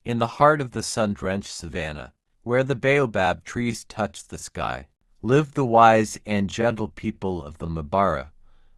in the heart of the sun-drenched savannah, where the baobab trees touched the sky, lived the wise and gentle people of the Mbara.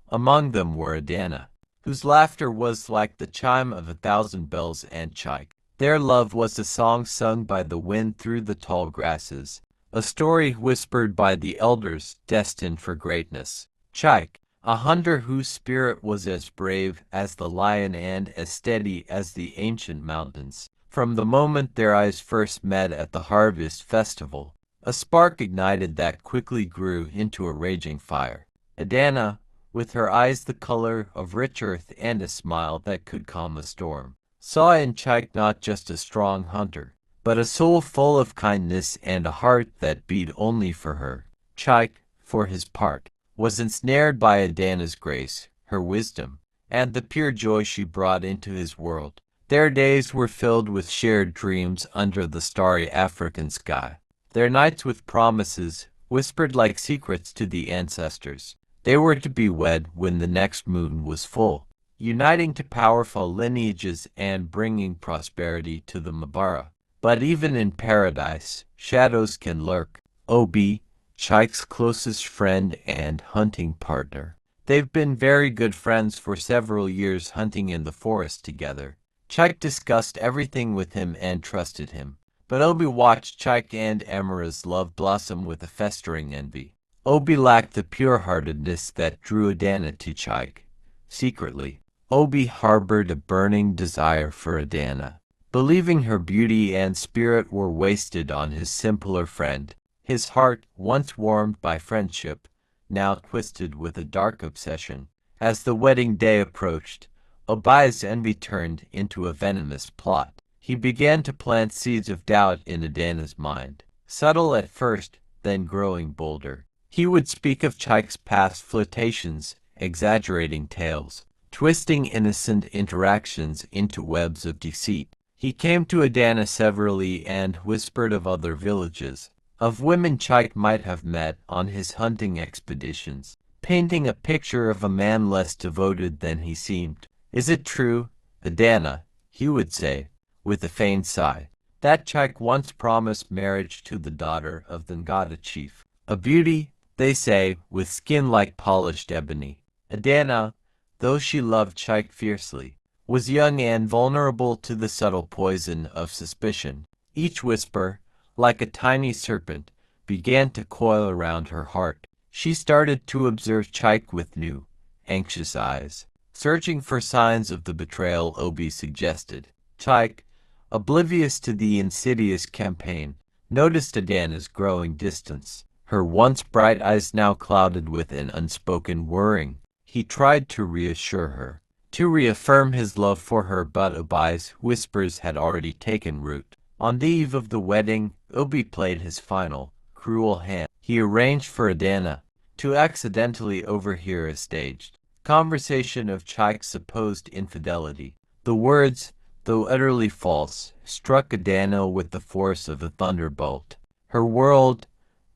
Among them were Adanna, whose laughter was like the chime of 1,000 bells, and Chike. Their love was a song sung by the wind through the tall grasses, a story whispered by the elders destined for greatness. Chike, a hunter whose spirit was as brave as the lion and as steady as the ancient mountains. From the moment their eyes first met at the harvest festival, a spark ignited that quickly grew into a raging fire. Adanna, with her eyes the color of rich earth and a smile that could calm a storm, saw in Chike not just a strong hunter, but a soul full of kindness and a heart that beat only for her. Chike, for his part, was ensnared by Adanna's grace, her wisdom, and the pure joy she brought into his world. Their days were filled with shared dreams under the starry African sky, their nights with promises whispered like secrets to the ancestors. They were to be wed when the next moon was full, uniting to powerful lineages and bringing prosperity to the Mbara. But even in paradise, shadows can lurk. Obi, Chike's closest friend and hunting partner. They've been very good friends for several years, hunting in the forest together. Chike discussed everything with him and trusted him. But Obi watched Chike and Mbara's love blossom with a festering envy. Obi lacked the pure-heartedness that drew Adanna to Chike. Secretly, Obi harbored a burning desire for Adanna, believing her beauty and spirit were wasted on his simpler friend. His heart, once warmed by friendship, now twisted with a dark obsession. As the wedding day approached, Obi's envy turned into a venomous plot. He began to plant seeds of doubt in Adanna's mind, subtle at first, then growing bolder. He would speak of Chike's past flirtations, exaggerating tales, twisting innocent interactions into webs of deceit. He came to Adanna severally and whispered of other villages, of women Chike might have met on his hunting expeditions, painting a picture of a man less devoted than he seemed. "Is it true, Adanna," he would say, with a faint sigh, "that Chike once promised marriage to the daughter of the Ngada chief? A beauty, they say, with skin like polished ebony." Adanna, though she loved Chike fiercely, was young and vulnerable to the subtle poison of suspicion. Each whisper, like a tiny serpent, began to coil around her heart. She started to observe Chike with new, anxious eyes, searching for signs of the betrayal Obi suggested. Chike, oblivious to the insidious campaign, noticed Adanna's growing distance, her once bright eyes now clouded with an unspoken worrying. He tried to reassure her, to reaffirm his love for her, but Obi's whispers had already taken root. On the eve of the wedding, Obi played his final, cruel hand. He arranged for Adanna to accidentally overhear a staged conversation of Chike's supposed infidelity. The words, though utterly false, struck Adanna with the force of a thunderbolt. Her world,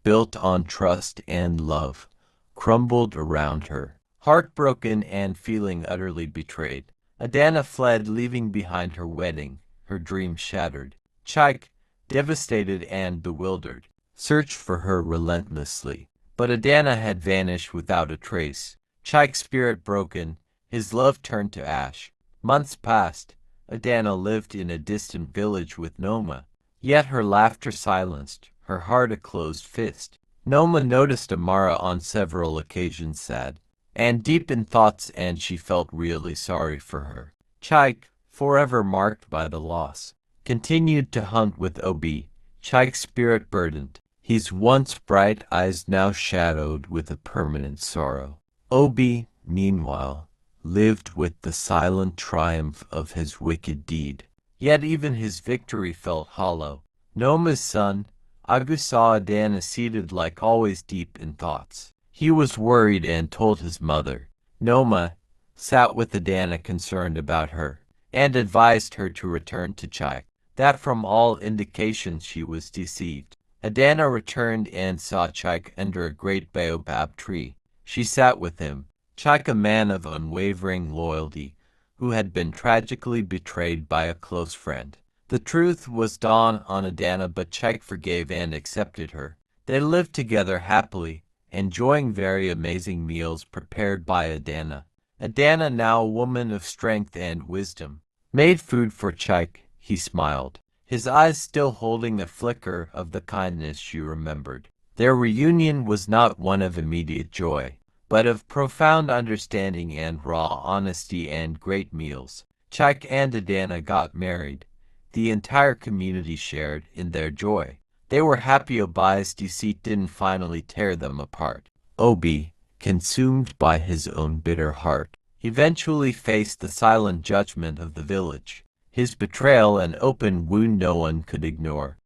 built on trust and love, crumbled around her. Heartbroken and feeling utterly betrayed, Adanna fled, leaving behind her wedding, her dreams shattered. Chike, devastated and bewildered, searched for her relentlessly, but Adanna had vanished without a trace. Chike's spirit broken, his love turned to ash. Months passed. Adanna lived in a distant village with Noma, yet her laughter silenced, her heart a closed fist. Noma noticed Mbara on several occasions sad and deep in thoughts, and she felt really sorry for her. Chike, forever marked by the loss, continued to hunt with Obi, Chike's spirit burdened, his once bright eyes now shadowed with a permanent sorrow. Obi, meanwhile, lived with the silent triumph of his wicked deed. Yet even his victory felt hollow. Noma's son, Agu, saw Adanna seated like always deep in thoughts. He was worried and told his mother. Noma sat with Adanna, concerned about her, and advised her to return to Chike, that from all indications she was deceived. Adanna returned and saw Chike under a great baobab tree. She sat with him, Chike, a man of unwavering loyalty, who had been tragically betrayed by a close friend. The truth was dawned on Adanna, but Chike forgave and accepted her. They lived together happily, enjoying very amazing meals prepared by Adanna. Adanna, now a woman of strength and wisdom, made food for Chike. He smiled, his eyes still holding the flicker of the kindness she remembered. Their reunion was not one of immediate joy, but of profound understanding and raw honesty and great meals. Chike and Adanna got married. The entire community shared in their joy. They were happy Obi's deceit didn't finally tear them apart. Obi, consumed by his own bitter heart, eventually faced the silent judgment of the village. His betrayal an open wound no one could ignore.